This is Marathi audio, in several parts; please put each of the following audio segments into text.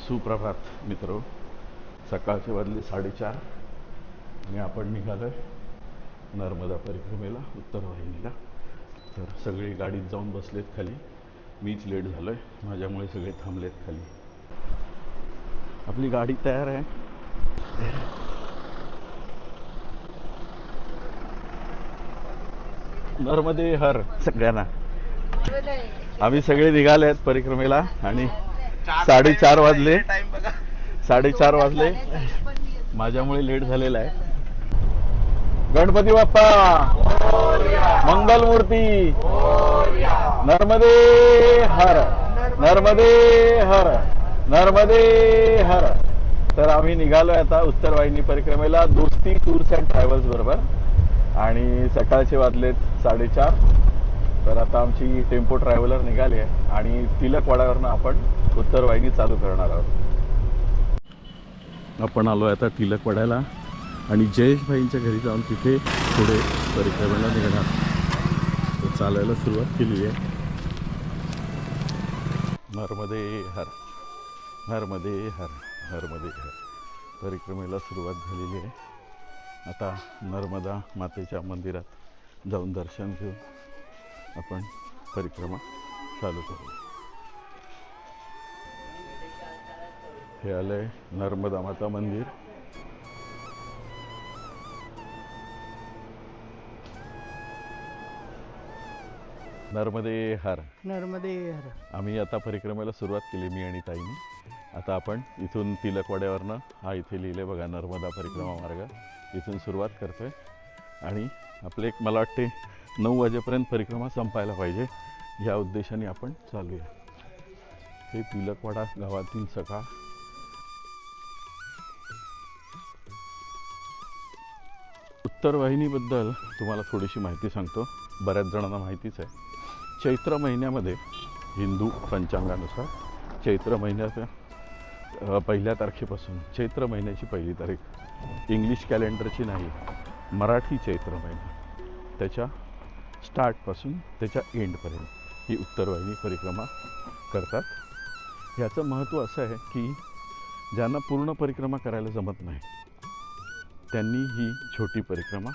सुप्रभात मित्र, सकाळचे वाजले 4:30 आणि आपण निघालोय नर्मदा परिक्रमेला, उत्तर वाहिनीला. तर सगळे गाडीत जाऊन बसलेत खाली. मीच लेट झालोय, माझ्यामुळे सगळे थांबलेत खाली. आपली गाडी तयार आहे. नर्मदे हर सगळ्यांना. आम्ही सगळे निघाले आहेत परिक्रमेला आणि 4:30 वाजले. 4:30 वाजले, माझ्यामुळे लेट झालेला आहे. गणपती बाप्पा मंगल मूर्ती, नर्मदे हर, नर्मदे हर, नर्मदे हर. तर आम्ही निघालोय आता उत्तर वाहिनी परिक्रमेला दोस्ती टूर्स अँड ट्रॅव्हल्स बरोबर. आणि सकाळचे वाजलेत 4:30. तर आता आमची टेम्पो ट्रॅव्हलर निघाली आहे आणि तिलकवाड्यावरनं आपण उत्तर वाहिनी चालू करणार आहोत. आपण आलो आहे आता तिलकवाड्याला आणि जयेश भाईंच्या घरी जाऊन तिथे पुढे परिक्रमेला निघणार. तर चालायला सुरुवात केली आहे. नर्मदे हर, नर्मदे हर, नर्मदे हर. परिक्रमेला सुरुवात झालेली आहे. आता नर्मदा मातेच्या मंदिरात जाऊन दर्शन घेऊन आपण परिक्रमा चालू करू. हे आलंय नर्मदा माता मंदिर. नर्मदे हर, नर्मदे हर. आम्ही आता परिक्रमेला सुरुवात केली, मी आणि ताईने. आता आपण इथून तिलकवाड्यावरनं, हा इथे लिहिले बघा नर्मदा परिक्रमा मार्ग, इथून सुरुवात करतोय. आणि आपले एक मला वाटते 9 वाजेपर्यंत परिक्रमा संपायला पाहिजे, ह्या उद्देशाने आपण चालूया. हे तिलकवाडा गावातील सकाळ. उत्तर वाहिनीबद्दल तुम्हाला थोडीशी माहिती सांगतो. बऱ्याच जणांना माहितीच आहे. चैत्र महिन्यामध्ये हिंदू पंचांगानुसार चैत्र महिन्याच्या पहिल्या तारखेपासून, चैत्र महिन्याची पहिली तारीख, इंग्लिश कॅलेंडरची नाही, मराठी चैत्र महिना, त्याच्या स्टार्टपासून त्याच्या एंडपर्यंत ही उत्तर वाहिनी परिक्रमा करतात. ह्याचं महत्त्व असं आहे की ज्यांना पूर्ण परिक्रमा करायला जमत नाही त्यांनी ही छोटी परिक्रमा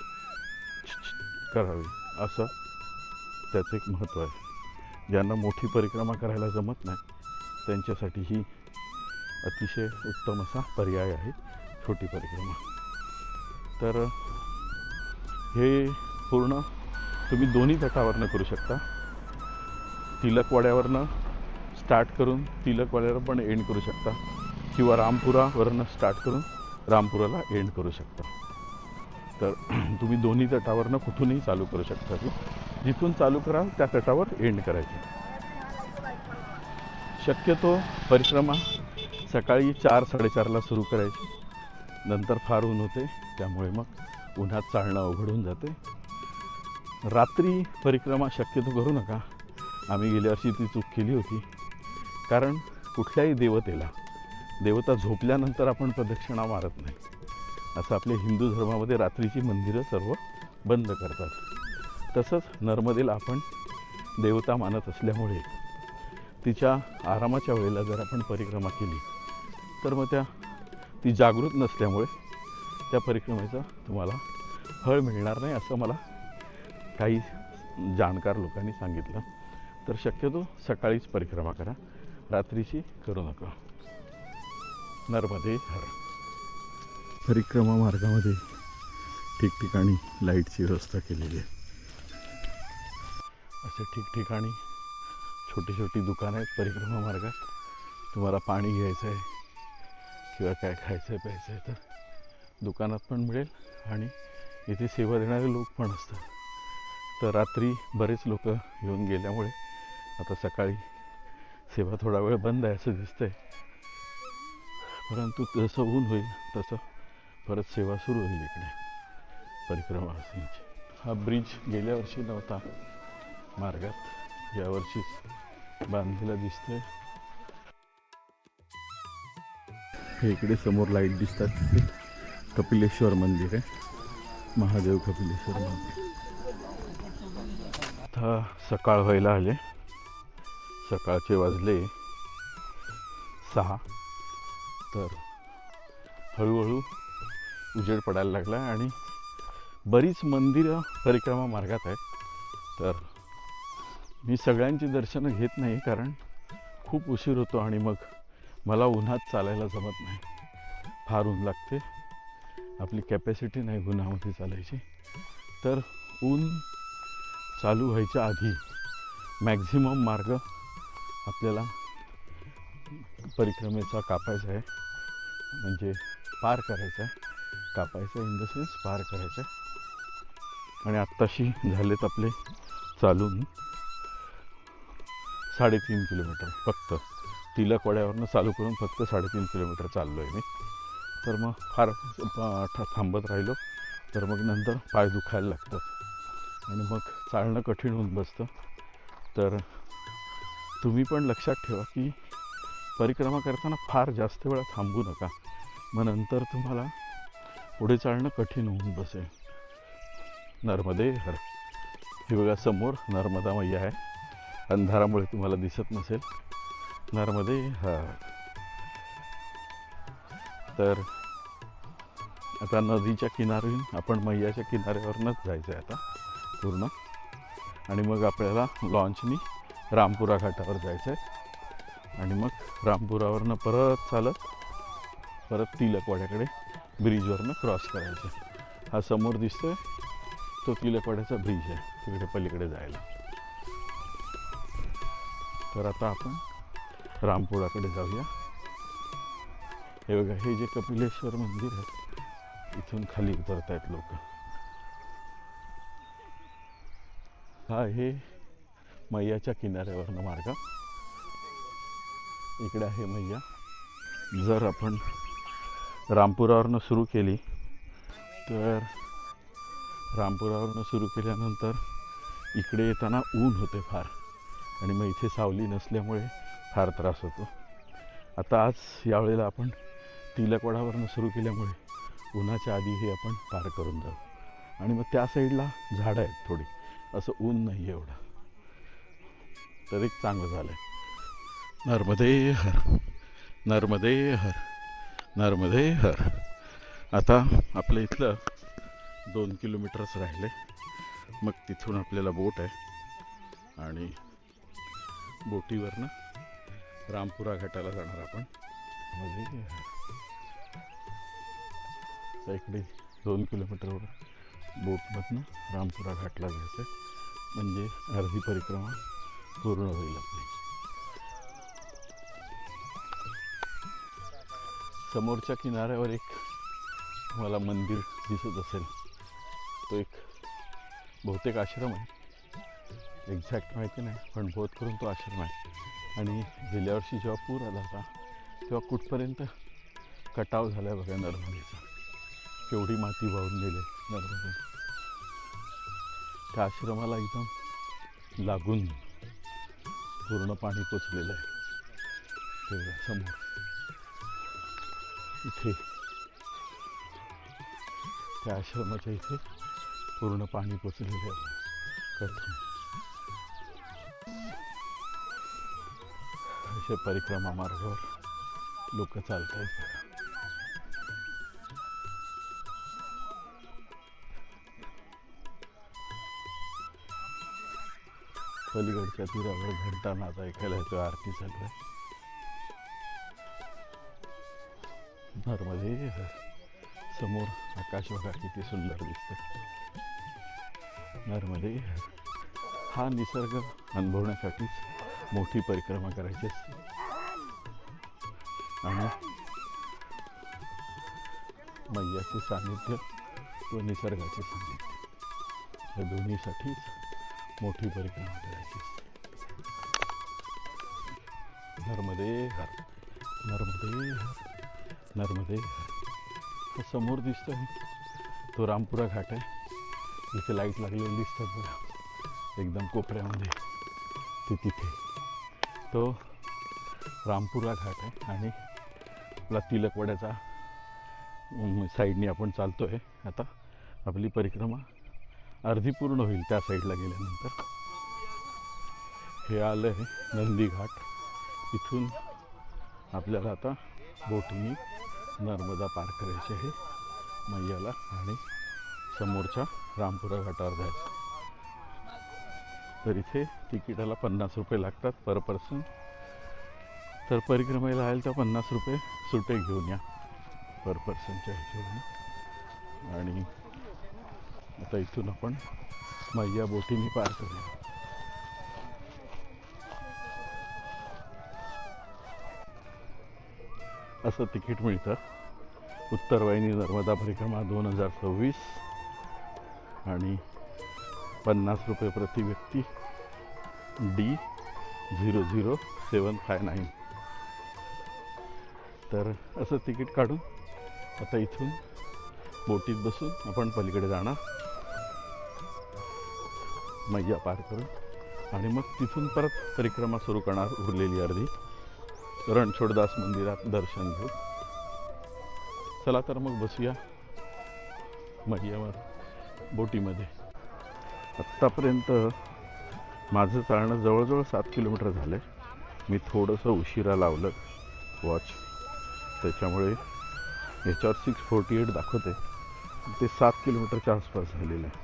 करावी, असं त्याचं एक महत्त्व आहे. ज्यांना मोठी परिक्रमा करायला जमत नाही त्यांच्यासाठी ही अतिशय उत्तम असा पर्याय आहे छोटी परिक्रमा. तर हे पूर्ण तुम्ही दोन्ही तटावरनं करू शकता. तिलकवाड्यावरनं स्टार्ट करून तिलकवाड्यावर पण एंड करू शकता, किंवा रामपुरावरनं स्टार्ट करून रामपुराला एंड करू शकता. तर तुम्ही दोन्ही तटावरनं कुठूनही चालू करू शकता. जिथून चालू कराल त्या तटावर एंड करायचे. शक्यतो परिक्रमा सकाळी 4-4:30ला सुरू करायची. नंतर फार ऊन होते, त्यामुळे मग उन्हात चालणं अवघड होऊन जाते. रात्री परिक्रमा शक्यतो करू नका. आम्ही गेल्या वर्षी ती चूक केली होती. कारण कुठल्याही देवतेला, देवता झोपल्यानंतर आपण प्रदक्षिणा मारत नाही, असं आपल्या हिंदू धर्मामध्ये रात्रीची मंदिरं सर्व बंद करतात. तसंच नर्मदेला आपण देवता मानत असल्यामुळे तिच्या आरामाच्या वेळेला जर आपण परिक्रमा केली तर मग ती जागृत नसल्यामुळे त्या परिक्रमेचं तुम्हाला फळ मिळणार नाही, असं मला काही जाणकार लोकांनी सांगितलं. तर शक्यतो सकाळीच परिक्रमा करा, रात्रीची करू नका. नर्मदे हर. परिक्रमा मार्गामध्ये ठिकठिकाणी लाईटची व्यवस्था केलेली आहे. असे ठिकठिकाणी छोटी छोटी दुकानं आहेत परिक्रमा मार्गात. तुम्हाला पाणी घ्यायचं आहे किंवा काय खायचं आहे प्यायचं आहे तर दुकानात पण मिळेल. आणि इथे सेवा देणारे लोक पण असतात. तर रात्री बरेच लोक येऊन गेल्यामुळे आता सकाळी सेवा थोडा वेळ बंद आहे असं दिसतंय. परंतु जसं ऊन होईल तसं परत सेवा सुरू होईल इकडे परिक्रमा वासिनीची. हा ब्रिज गेल्या वर्षी नव्हता मार्गात, यावर्षीच बांधलेला दिसतोय. हे इकडे समोर लाईट दिसतात, तिथे कपिलेश्वर मंदिर आहे, महादेव कपिलेश्वर मंदिर. आता सकाळ व्हायला आले. सकाळचे वाजले 6 तर हळूहळू उजेड पडायला लागला आणि बरीच मंदिरं परिक्रमा मार्गात आहेत. तर मी सगळ्यांची दर्शनं घेत नाही, कारण खूप उशीर होतो आणि मग मला उन्हात चालायला जमत नाही. फार ऊन लागते, आपली कॅपॅसिटी नाही उन्हामध्ये चालायची. तर ऊन चालू व्हायच्या आधी मॅक्झिमम मार्ग आपल्याला परिक्रमेचा कापायचा आहे, म्हणजे पार करायचा आहे. कापायचा इन द सेन्स पार करायचा आहे. आणि आत्ताशी झालेत आपले चालून 3.5 किलोमीटर. फक्त तिलकवाड्यावरनं चालू करून फक्त 3.5 किलोमीटर चाललो आहे मी. तर मग फार थांबत राहिलो तर मग नंतर पाय दुखायला लागतात आणि मग चालणं कठीण होऊन बसतं. तर तुम्ही पण लक्षात ठेवा की परिक्रमा करताना फार जास्त वेळा थांबू नका, मग नंतर तुम्हाला पुढे चालणं कठीण होऊन बसेल. नर्मदे हर. हे बघा समोर नर्मदा मैया आहे, अंधारामुळे तुम्हाला दिसत नसेल. नर्मदे हर. तर आता नदीच्या किनाऱ्याहून आपण मैयाच्या किनाऱ्यावरनंच जायचं आहे आता पूर्ण. आणि मग आपल्याला लॉन्चनी रामपुरा घाटावर जायचं आहे आणि मग रामपुरावरनं परत चालत परत तिलकवाड्याकडे ब्रिजवरनं क्रॉस करायचं आहे. हा समोर दिसतोय तो तिलकवाड्याचा ब्रिज आहे, तिकडे पलीकडे जायला. तर आता आपण रामपुराकडे जाऊया. हे बघा, हे जे कपिलेश्वर मंदिर आहे, इथून खाली उतरत आहेत लोक. हा आहे मैयाच्या किनाऱ्यावरनं मार्ग. इकडे आहे मैया. जर आपण रामपुरावरनं सुरू केली तर रामपुरावरनं सुरू केल्यानंतर इकडे येताना ऊन होते फार, आणि मग इथे सावली नसल्यामुळे फार त्रास होतो. आता आज यावेळेला आपण तिलकवाडावरनं सुरू केल्यामुळे उन्हाच्या आधी हे आपण पार करून जाऊ. आणि मग त्या साईडला झाडं आहेत थोडी, असं ऊन नाही आहे एवढं, तर एक चांगलं झालं आहे. नर्मदे हर, नर्मदे हर, नर्मदे हर. आता आपल्या इथलं 2 किलोमीटरच राहिले, मग तिथून आपल्याला बोट आहे आणि बोटीवरनं रामपुरा घाटाला जाणार आपण. इकडे 2 किलोमीटरवर बोटमधनं रामपुरा घाटला जायचं आहे, म्हणजे अर्धी परिक्रमा पूर्ण होईल आपली. समोरच्या किनाऱ्यावर एक मला मंदिर दिसत असेल, तो एक बहुतेक आश्रम आहे, एक्झॅक्ट माहिती नाही, पण बहुत करून तो आश्रम आहे. आणि गेल्या वर्षी जेव्हा पूर आला होता तेव्हा कुठपर्यंत कटाव झाला आहे बघा नर्मदेचा, केवढी माती वाहून गेली नर्मदे. त्या आश्रमाला एकदम लागून पूर्ण पाणी पोचलेलं आहे. ते समोर इथे त्या आश्रमाच्या इथे पूर्ण पाणी पोचलेलं आहे. कठीण असे परिक्रमा मार्गावर लोक चालत आहेत. पलीकडच्या तीरावर घंटानाद ऐकायला येतो, आरती चालू आहे. नर्मदे हर. समोर आकाश बघा किती सुंदर दिसतं. नर्मदे हर. हा निसर्ग अनुभवण्यासाठीच मोठी परिक्रमा करायची असते. आणि मैयाचे सानिध्य व निसर्गाचे सानिध्य या दोन्हीसाठीच मोठी परिक्रमा करायची असते. नर्मदे हर, नर्मदे हर, नर्मदे हर. तर समोर दिसतोय तो रामपुरा घाट आहे. इथे लाईट लागलेली दिसतात बघा एकदम कोपऱ्यामध्ये, ते तिथे तो रामपुरा घाट आहे. आणि आपला तिलकवाड्याचा साईडने आपण चालतो आहे. आता आपली परिक्रमा अर्धी पूर्ण होईल त्या साईडला गेल्यानंतर. हे आलं आहे नंदी घाट. इथून आपल्याला आता बोटीने नर्मदा पार करायची आहे मैयाला आणि समोरच्या रामपुरा घाटावर जायचं. तर इथे तिकिटाला 50 रुपये लागतात पर पर्सन. तर परिक्रमेला आले तर 50 रुपये सुटे घेऊन या पर पर्सनच्या हिशोबाने. आणि आता इथून आपण मैया बोटीने पार करूया. असं तिकीट मिळतं उत्तर वाहिनी नर्मदा परिक्रमा 2026 आणि 50 रुपये प्रति व्यक्ती D00759. तर असं तिकीट काढून आता इथून बोटीत बसून आपण पलीकडे जाणार मैया पार करून आणि मग तिथून परत परिक्रमा सुरू करणार. उरलेली अर्धी रणछोडदास मंदिरात दर्शन घेऊ. चला तर मग बसूया मैयावर बोटीमध्ये. आत्तापर्यंत माझं चालणं जवळजवळ 7 किलोमीटर झालं आहे. मी थोडंसं उशिरा लावलं वॉच, त्याच्यामुळे याच्यावर 648 दाखवते. ते 7 किलोमीटरच्या आसपास झालेलं आहे.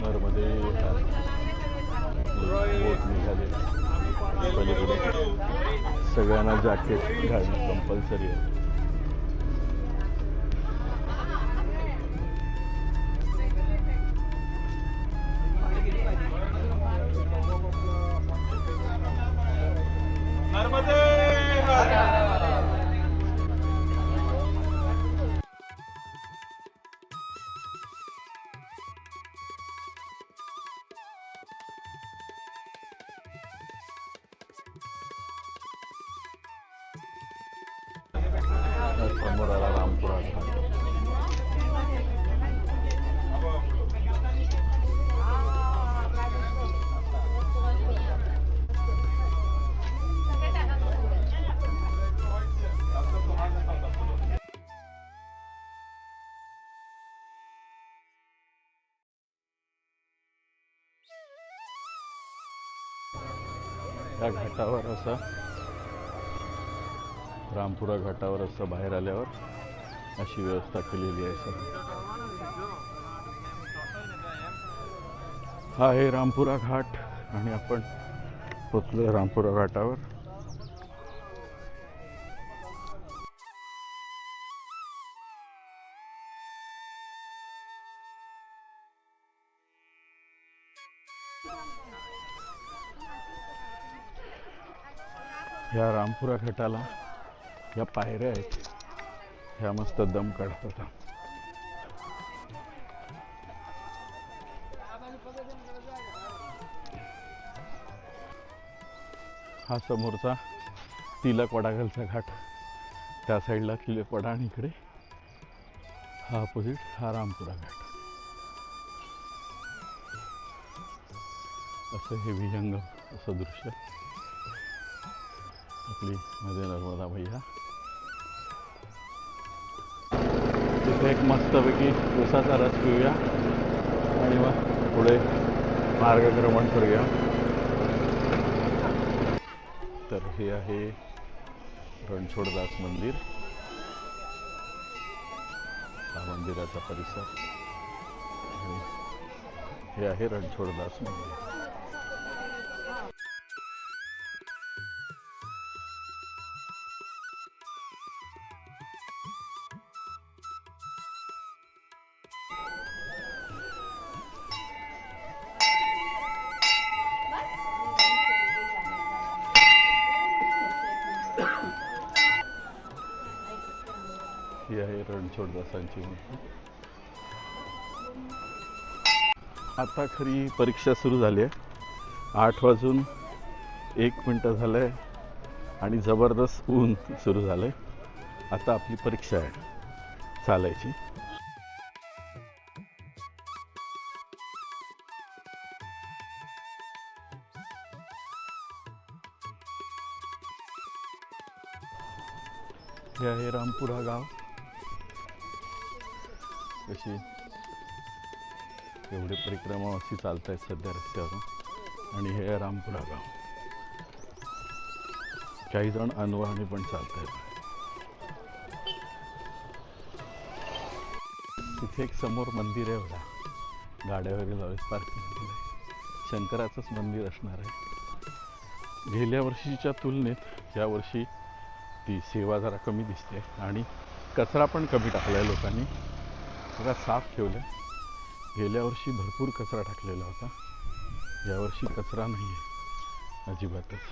नर्मदे बोट निघाले पलीकडे. सगळ्यांना जॅकेट घालणं कंपल्सरी आहे. समोर आला रामपुरा घाट. या घाटावर असं रामपुरा घाटावर असं बाहेर आल्यावर अशी व्यवस्था केलेली आहे. सर हा आहे रामपुरा घाट आणि आपण पोचलो रामपुरा घाटावर. ह्या रामपुरा घाटाला या पायऱ्या आहेत, ह्या मस्त दम काढतात. हा समोरचा तिलकवाडाखालचा घाट, त्या साईडला तिलकवाडा आणि इकडे हा अपोजिट हा रामपुरा घाट. असं हे विहंगम असं दृश्य आपली मध्ये नर्मदा मैया. तिथे एक मस्तपैकी उसाचा रस पिऊया आणि मग पुढे मार्गक्रमण करूया. तर हे आहे रणछोडदास मंदिर, हा मंदिराचा परिसर आणि हे आहे रणछोडदास मंदिर. ही आहे रणछोडदासांची मूर्ती. आता खरी परीक्षा सुरू झाली आहे. 8:01 झालं आहे आणि जबरदस्त ऊन सुरू झालं आहे. आता आपली परीक्षा आहे चालायची. हे आहे रामपुरा गाव. कशी एवढे परिक्रमावासी चालत आहेत सध्या रस्त्यावरून. आणि हे आहे रामपुरा गाव. काही जण अनवाणी पण चालत आहेत. तिथे एक समोर मंदिर आहे बघा, गाड्या वगैरे लावले, पार्किंग केलं आहे. शंकराचंच मंदिर असणार आहे. गेल्या वर्षीच्या तुलनेत यावर्षी ती सेवा जरा कमी दिसते आणि कचरा पण कमी टाकला आहे लोकांनी. सगळा साफ ठेवलं आहे. गेल्या वर्षी भरपूर कचरा टाकलेला होता, यावर्षी कचरा नाही आहे अजिबातच.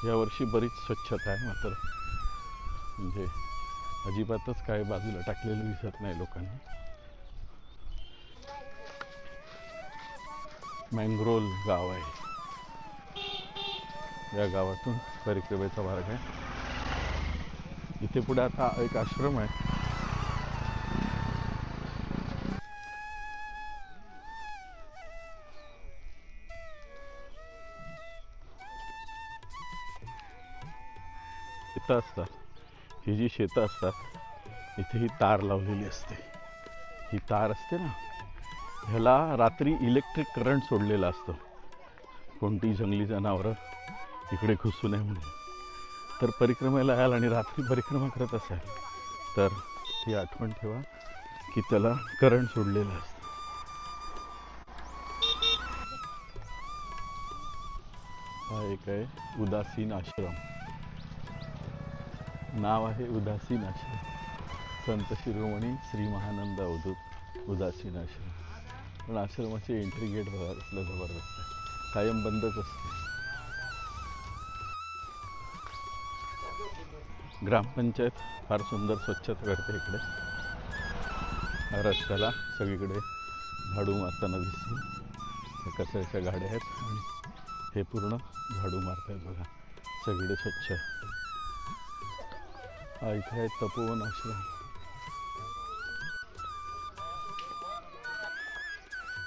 यावर्षी बरीच स्वच्छता आहे मात्र, म्हणजे अजिबातच काय बाजूला टाकलेलं दिसत नाही लोकांनी. मँग्रोल गाव आहे. या गावातून परिक्रमेचा मार्ग आहे. इथे पुढे आता एक आश्रम आहे. शेतं असतात, ही जी शेतं असतात इथे ही तार लावलेली असते. ही तार असते ना, ह्याला रात्री इलेक्ट्रिक करंट सोडलेलं असतं, कोणती जंगली जनावरं इकडे घुसू नये म्हणून. तर परिक्रमेला याल आणि रात्री परिक्रमा करत असाल तर ती आठवण ठेवा की त्याला करंट सोडलेलं असतं. हा एक आहे उदासीन आश्रम. नाव आहे उदासीन आश्रम. संत शिरोमणी श्री महानंद अवधूत उदासीन आश्रम. पण आश्रमाची एंट्री गेट बघा असलं जबरदस्त आहे, कायम बंदच असते. ग्रामपंचायत फार सुंदर स्वच्छता करते इकडे. रस्त्याला सगळीकडे झाडू मारताना दिसतील. कचऱ्याच्या गाड्या आहेत आणि हे पूर्ण झाडू मारत आहेत बघा, सगळीकडे स्वच्छ आहे. हा इथे आहे तपोवन आश्रम.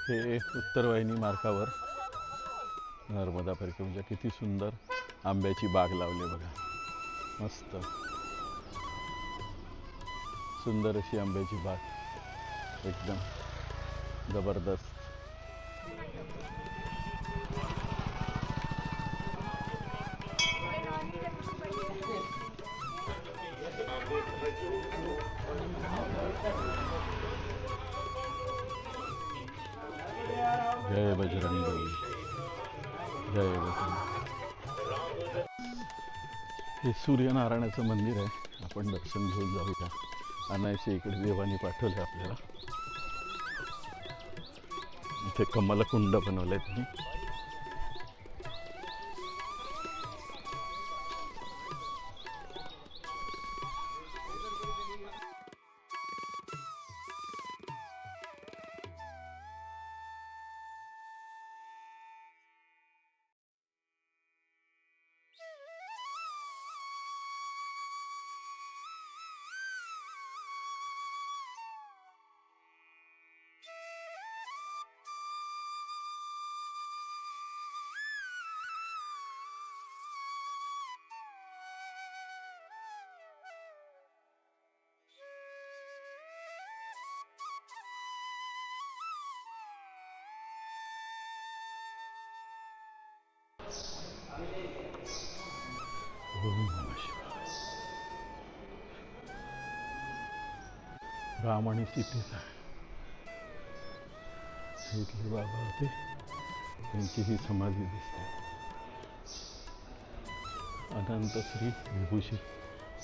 हे उत्तरवाहिनी मार्गावर नर्मदा परिक्रमेच्या किती सुंदर आंब्याची बाग लावली बघा, मस्त सुंदर अशी आंब्याची बाग, एकदम जबरदस्त. जय बजरंगी, जय बजरंगी. हे सूर्यनारायणाचं मंदिर आहे, आपण दर्शन घेऊन जाऊया. अनायसे इकडे देवानी पाठवले आपल्याला. इथे कमलकुंड बनवले त्यांनी. ओम नमः शिवाय. राम आणि सीतेचा इथले बाबा होते, त्यांची ही समाधी दिसते. अनंत श्री विभूषित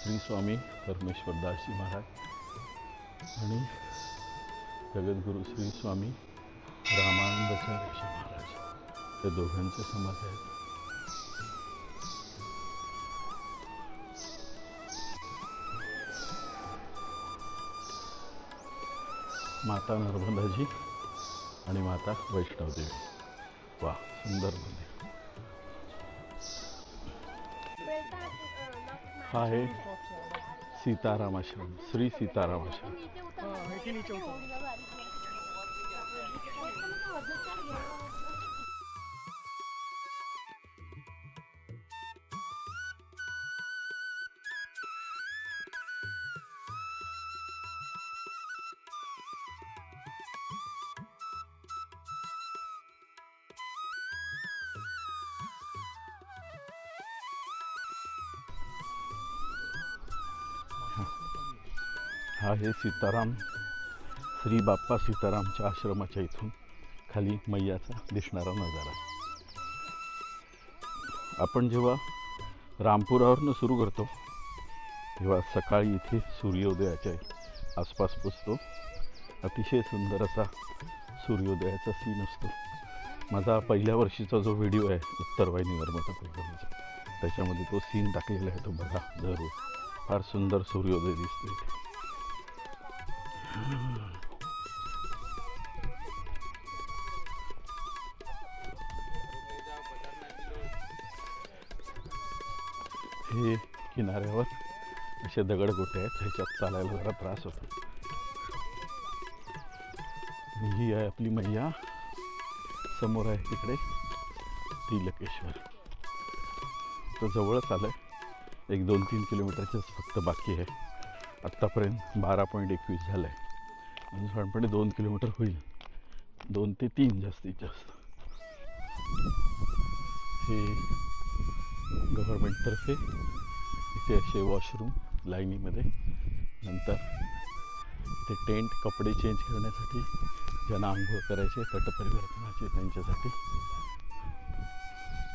श्री स्वामी परमेश्वरदासजी महाराज आणि जगद्गुरु श्री स्वामी रामानंदाचार्यजी महाराज, त्या दोघांच्या समाधी आहेत. माता नर्मदाजी आणि माता वैष्णवदेवी. वा, सुंदर मंदिर. हा आहे सीताराम आश्रम, श्री सीताराम आश्रम. हा आहे सीताराम, श्री बाप्पा सीतारामच्या आश्रमाच्या इथून खाली मैयाचा दिसणारा नजारा. आपण जेव्हा रामपुरावरनं सुरू करतो तेव्हा सकाळी इथे सूर्योदयाच्या आसपास पोचतो. अतिशय सुंदर असा सूर्योदयाचा सीन असतो. माझा पहिल्या वर्षीचा जो व्हिडिओ आहे उत्तर वाहिनीवर माझा प्रोग्रामचा, त्याच्यामध्ये तो सीन टाकलेला आहे. तो बघा जरूर, फार सुंदर सूर्योदय दिसतो इथे. हे किनाऱ्यावर असे दगडगोटे आहेत, ह्याच्यात चालायला जरा त्रास होतो. ही आहे आपली मैया, समोर आहे तिकडे तिलकेश्वर. तर जवळच आलं आहे, 1-2-3 किलोमीटरचंच फक्त बाकी आहे. आत्तापर्यंत 12.21 झालं आहे. आणि साधारणपणे 2 किलोमीटर होईल, 2 ते 3 जास्तीत जास्त. हे गव्हर्मेंटतर्फे इथे असे वॉशरूम लाईनीमध्ये, नंतर ते टेंट, कपडे चेंज करण्यासाठी, ज्यांना आंघोळ करायचे तटपरिवर्तनाचे त्यांच्यासाठी,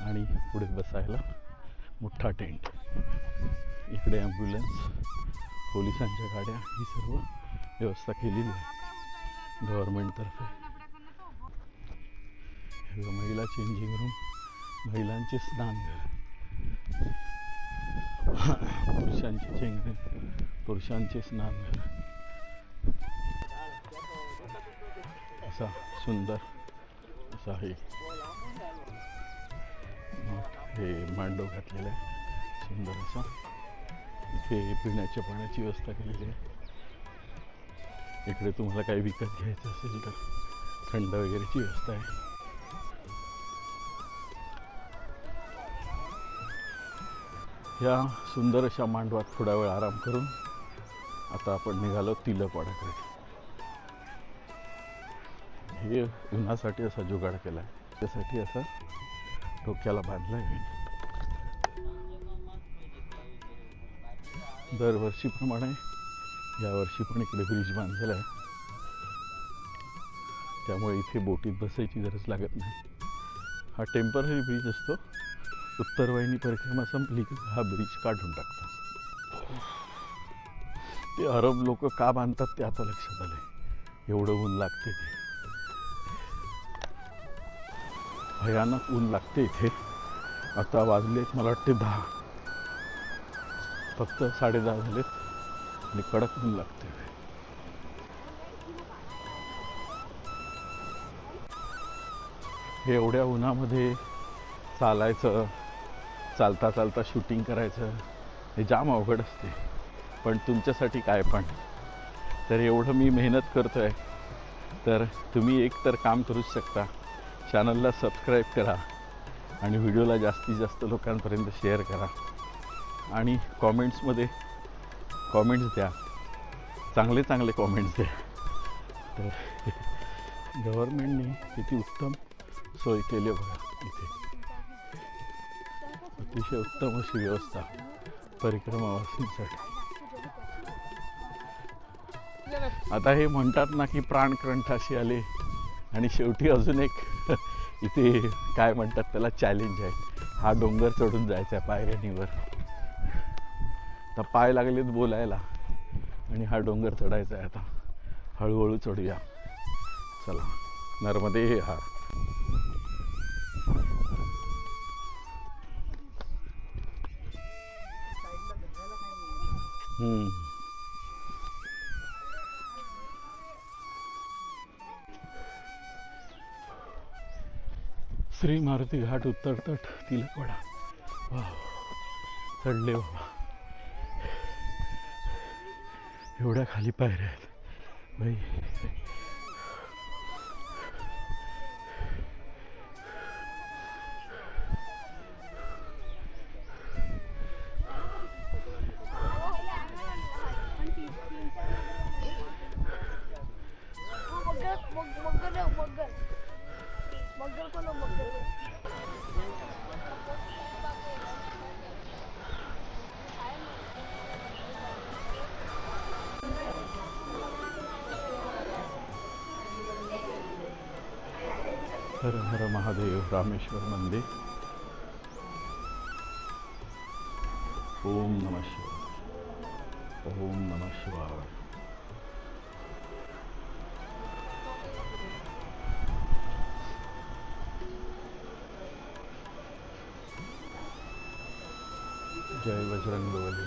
आणि पुढे बसायला मोठा टेंट. इकडे ॲम्ब्युलन्स, पोलिसांच्या गाड्या, ही सर्व व्यवस्था केलेली आहे गव्हर्मेंटतर्फे. महिला चेंजिंग रूम, महिलांचे स्नानघर, पुरुषांचे चेंजिंग, पुरुषांचे स्नानघर. असा सुंदर असा आहे. हे मांडव घातलेला आहे सुंदर असा. इथे पिण्याच्या पाण्याची व्यवस्था केलेली आहे. इकडे तुम्हाला काही विकत घ्यायचं असेल तर थंड वगैरेची व्यवस्था आहे. या सुंदर अशा मांडवात थोडा वेळ आराम करून आता आपण निघालो तिलकवाडाकडे. हे उन्हासाठी असा जुगाड केला आहे, त्यासाठी असा डोक्याला बांधला आहे. दरवर्षीप्रमाणे यावर्षी पण इकडे ब्रिज बांधलेला आहे, त्यामुळे इथे बोटीत बसायची गरज लागत नाही. हा टेम्पररी ब्रिज असतो. उत्तर वाहिनी परिक्रमा संपली की हा ब्रिज काढून टाकतात. ते अरब लोक का बांधतात ते आता लक्षात आलंय. एवढं ऊन लागते, ते भयानक ऊन लागते इथे. आता वाजलेत मला वाटते 10, फक्त 10:30 झालेत आणि कडक ऊन लागते. हे एवढ्या उन्हामध्ये चालायचं, चालता चालता शूटिंग करायचं, हे जाम अवघड असते. पण तुमच्यासाठी काय पण. तर एवढं मी मेहनत करतो आहे, तर तुम्ही एक तर काम करूच शकता, चॅनलला सबस्क्राईब करा आणि व्हिडिओला जास्तीत जास्त लोकांपर्यंत शेअर करा. आणि कॉमेंट्समध्ये कॉमेंट्स द्या, चांगले चांगले कॉमेंट्स द्या. तर गव्हर्मेंटने किती उत्तम सोय केली बघा इथे. अतिशय उत्तम अशी व्यवस्था परिक्रमावासींसाठी. आता हे म्हणतात ना की प्राणकंठाशी आले, आणि शेवटी अजून एक इथे काय म्हणतात त्याला, चॅलेंज आहे. हा डोंगर चढून जायचा आहे पायऱ्यांवर. आता पाय लागलेत बोलायला आणि हा डोंगर चढायचा आहे. आता हळूहळू चढूया. चला, नर्मदे हार. श्री मारुती घाट उत्तर तट तिलकवाडा. वा, चढले बाबा. एवढ्या खाली पायऱ्या आहेत बाई. हर हर महादेव रामेश्वर मंदिर. ओम नमः शिवाय. ओम नमः शिवाय. जय बजरंग बली.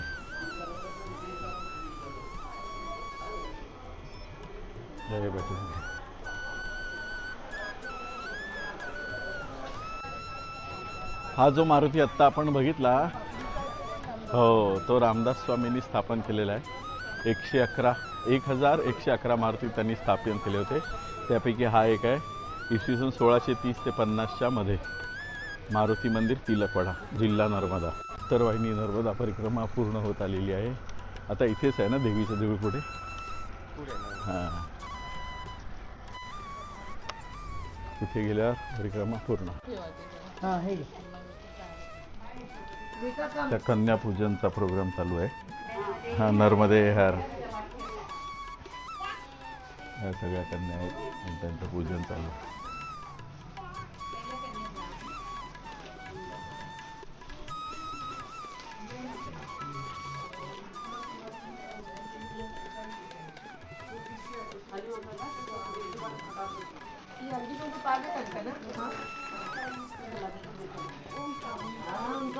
जय बजरंग. हा जो मारुती आत्ता आपण बघितला, हो, तो रामदास स्वामींनी स्थापन केलेला आहे. 1111 मारुती त्यांनी स्थापन केले होते. त्यापैकी हा एक आहे. इसवी सन 1630 ते 50च्या मध्ये मारुती मंदिर, तिलकवाडा, जिल्हा नर्मदा. उत्तरवाहिनी नर्मदा परिक्रमा पूर्ण होत आलेली आहे. आता इथेच आहे ना देवीचं देऊळ पुढे. हां, तिथे गेल्यावर परिक्रमा पूर्ण. त्या कन्यापूजनचा प्रोग्राम चालू आहे. हा, नर्मदे हर. ह्या सगळ्या कन्या आहेत आणि त्यांचं पूजन चालू आहे.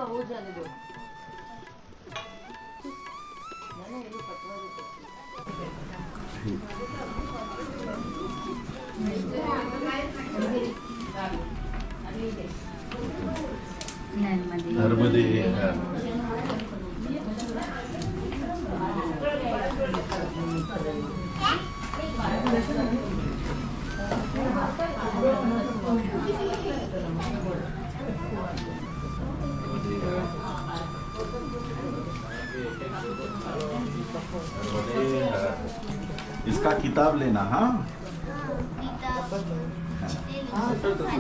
हो जाने दो. नर्मदे इसका किताब लेना. हाँ,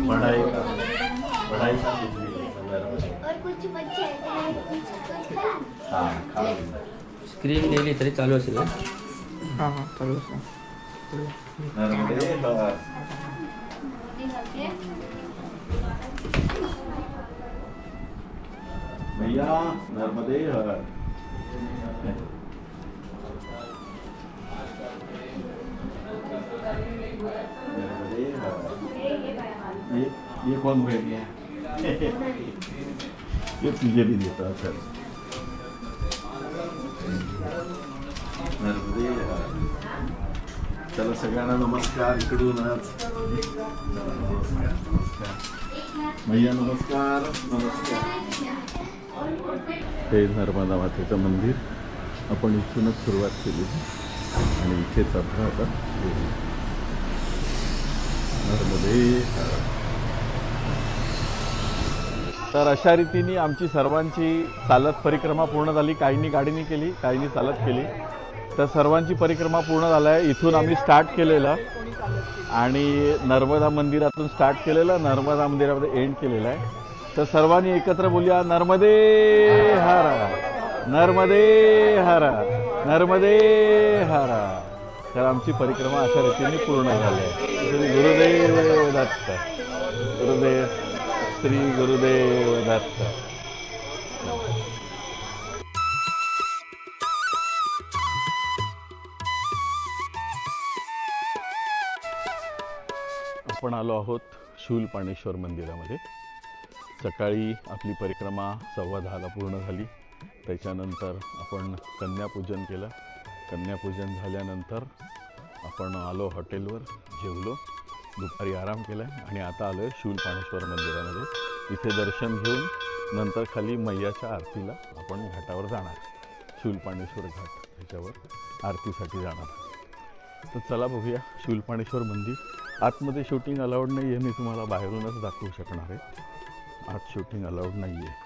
पढ़ाई का और कुछ बच्चे हैं. हाँ, खा. स्क्रीन गेली तरी चालू असेल ना. हां हां, चालू असेल. नर्मदे हर. भैया नर्मदे हर. नर्मदे हर. ये कौन हुए? ये तुझे भी देता है. नर्मदे हर. चला सगळ्यांना नमस्कार इकडूनच. नमस्कार नमस्कार भैया. नमस्कार नमस्कार. हे नर्मदा मातेचं मंदिर. आपण इथूनच सुरुवात केली आणि इथेच आपण आता नर्मदे हर. तर अशा रीतीने आमची सर्वांची चालत परिक्रमा पूर्ण झाली. काहींनी गाडीने केली, काहींनी चालत केली. तर सर्वांची परिक्रमा पूर्ण झाला आहे. इथून आम्ही स्टार्ट केलेलं आणि नर्मदा मंदिरातून स्टार्ट केलेलं, नर्मदा मंदिरामध्ये एंड केलेलं आहे. तर सर्वांनी एकत्र बोलूया, नर्मदे हर, नर्मदे हर, नर्मदे हर. तर आमची परिक्रमा अशा रीतीने पूर्ण झाली आहे. श्री गुरुदेव दत्त. गुरुदेव श्री गुरुदेव दत्त. आपण आलो आहोत शूलपाणेश्वर मंदिरामध्ये. सकाळी आपली परिक्रमा 10:15ला पूर्ण झाली. त्याच्यानंतर आपण कन्यापूजन केलं. कन्यापूजन झाल्यानंतर आपण आलो हॉटेलवर, जेवलो, दुपारी आराम केला आणि आता आलो आहे शूलपाणेश्वर मंदिरामध्ये. इथे दर्शन घेऊन नंतर खाली मैयाच्या आरतीला आपण घाटावर जाणार. शूलपाणेश्वर घाट ह्याच्यावर आरतीसाठी जाणार. तर चला बघूया शूलपाणेश्वर मंदिर. आतमध्ये शूटिंग अलाउड नाही आहे. मी तुम्हाला बाहेरूनच दाखवू शकणार आहे. आत शूटिंग अलाउड नाही आहे.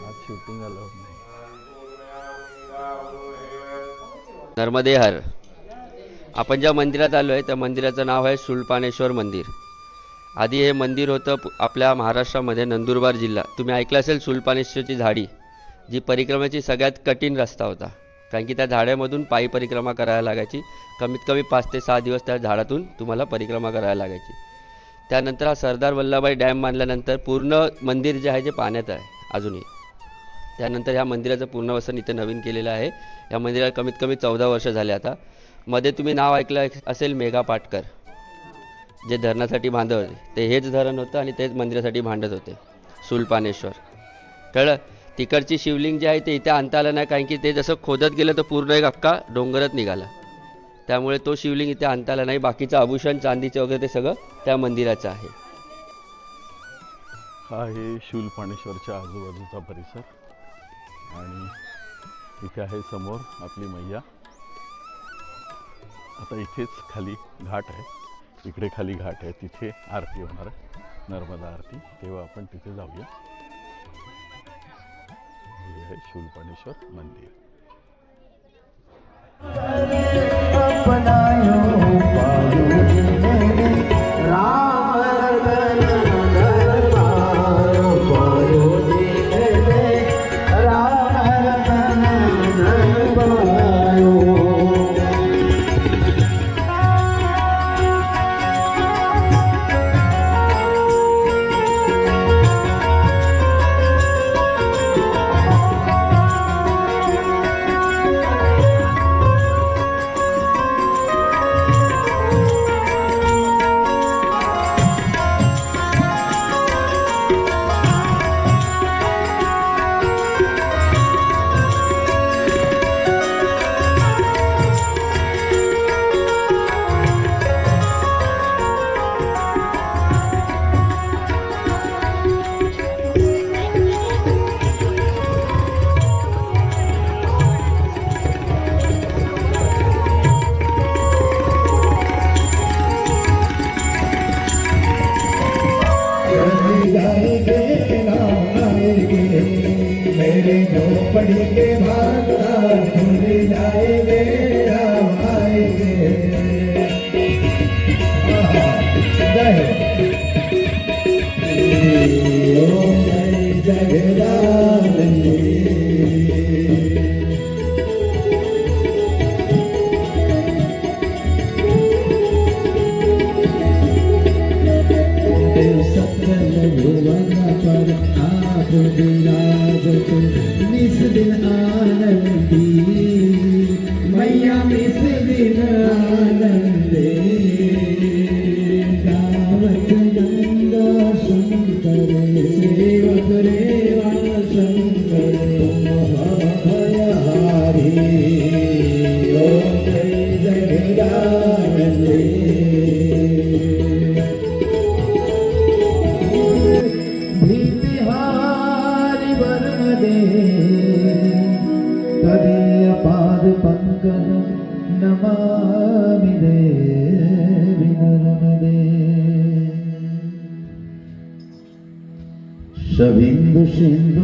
आत शूटिंग अलाउड नाही. नर्मदे हर. आपण ज्या मंदिरात आलो आहे त्या मंदिराचं नाव आहे शूलपाणेश्वर मंदिर. आधी हे मंदिर होतं आपल्या महाराष्ट्रामध्ये नंदुरबार जिल्हा. तुम्ही ऐकलं असेल शूलपाणेश्वरची झाडी, जी परिक्रमेची सगळ्यात कठीण रस्ता होता, कारण की त्या झाड्यामधून पायी परिक्रमा करायला लागायची. कमीत कमी 5 ते 6 दिवस त्या झाडातून तुम्हाला परिक्रमा करायला लागायची. त्यानंतर हा सरदार वल्लभभाई डॅम बांधल्यानंतर पूर्ण मंदिर जे आहे ते पाण्यात आहे अजूनही. त्यानंतर ह्या मंदिराचं पुनर्वसन इथे नवीन केलेलं आहे. या मंदिराला कमीत कमी 14 वर्ष झाले आता. मध्ये तुम्ही नाव ऐकलं असेल मेघा पाटकर, जे धरणासाठी बांधत होते, ते हेच धरण होतं आणि तेच मंदिरासाठी बांधत होते, शूलपाणेश्वर. कळलं? तिकडची शिवलिंग जे आहे ते इथे आणता आलं नाही, कारण की ते जसं खोदत गेलं तर पूर्ण एक अख्खा डोंगरच निघाला. त्यामुळे तो शिवलिंग इथे आणता आला नाही. बाकीचं आभूषण चांदीचे वगैरे ते सगळं त्या मंदिराचं आहे. हा आहे शूलपाणेश्वरच्या आजूबाजूचा परिसर आणि इथे आहे समोर आपली मैया. आता इथेच खाली घाट आहे, इकडे खाली घाट आहे, तिथे आरती होणार आहे, नर्मदा आरती. तेव्हा आपण तिथे जाऊया. हे आहे शूलपाणेश्वर मंदिर. शबिंदु सिंधु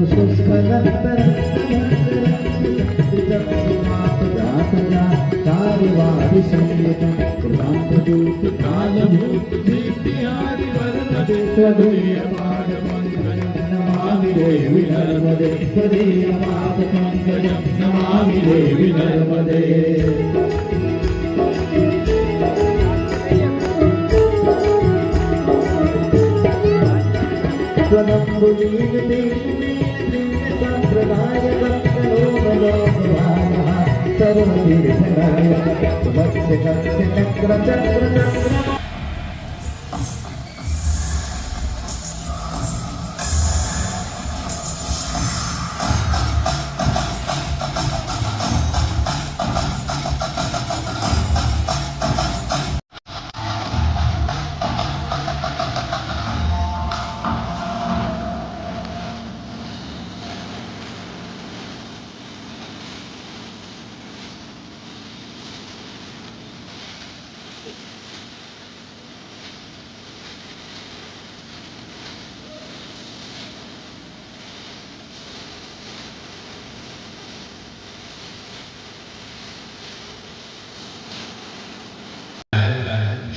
नमामि देवी नर्मदे नमामि देवी नर्मदे.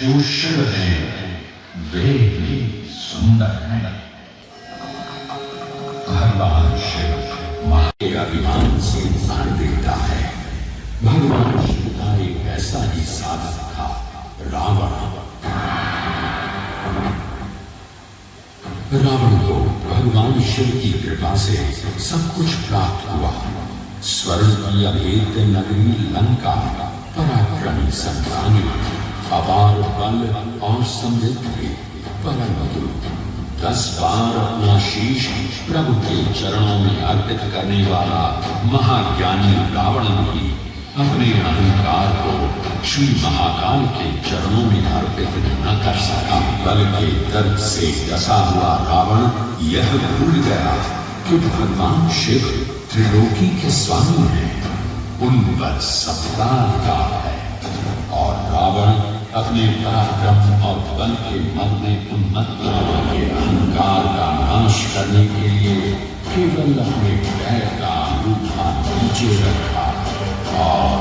जो शिव है वे भी सुंदर है। भगवान शिव मां के अभिमान से मार देता है। भगवान शिव का एक ऐसा ही साधक था, रावण। रावण को भगवान शिव की कृपा से सब कुछ प्राप्त हुआ। स्वर्ण की अभेद्य नगरी लंका, पराक्रमी संग्रामी, अपार बल और समृद्धि, परंतु 10 बार अपना शीश प्रभु के चरणों में अर्पित करने वाला महाज्ञानी रावण भी अपने अहंकार को श्री महाकाल के चरणों में अर्पित न कर सका। बल के दर्द से डसा हुआ रावण यह भूल गया कि भगवान शिव त्रिलोकी के स्वामी हैं, उन पर सबका अधिकार है। और रावण अपने पराक्रम और बल के मन में उन्मत्त के अहंकार का नाश करने के लिए केवल अपने पैर का अंगूठा नीचे रखा और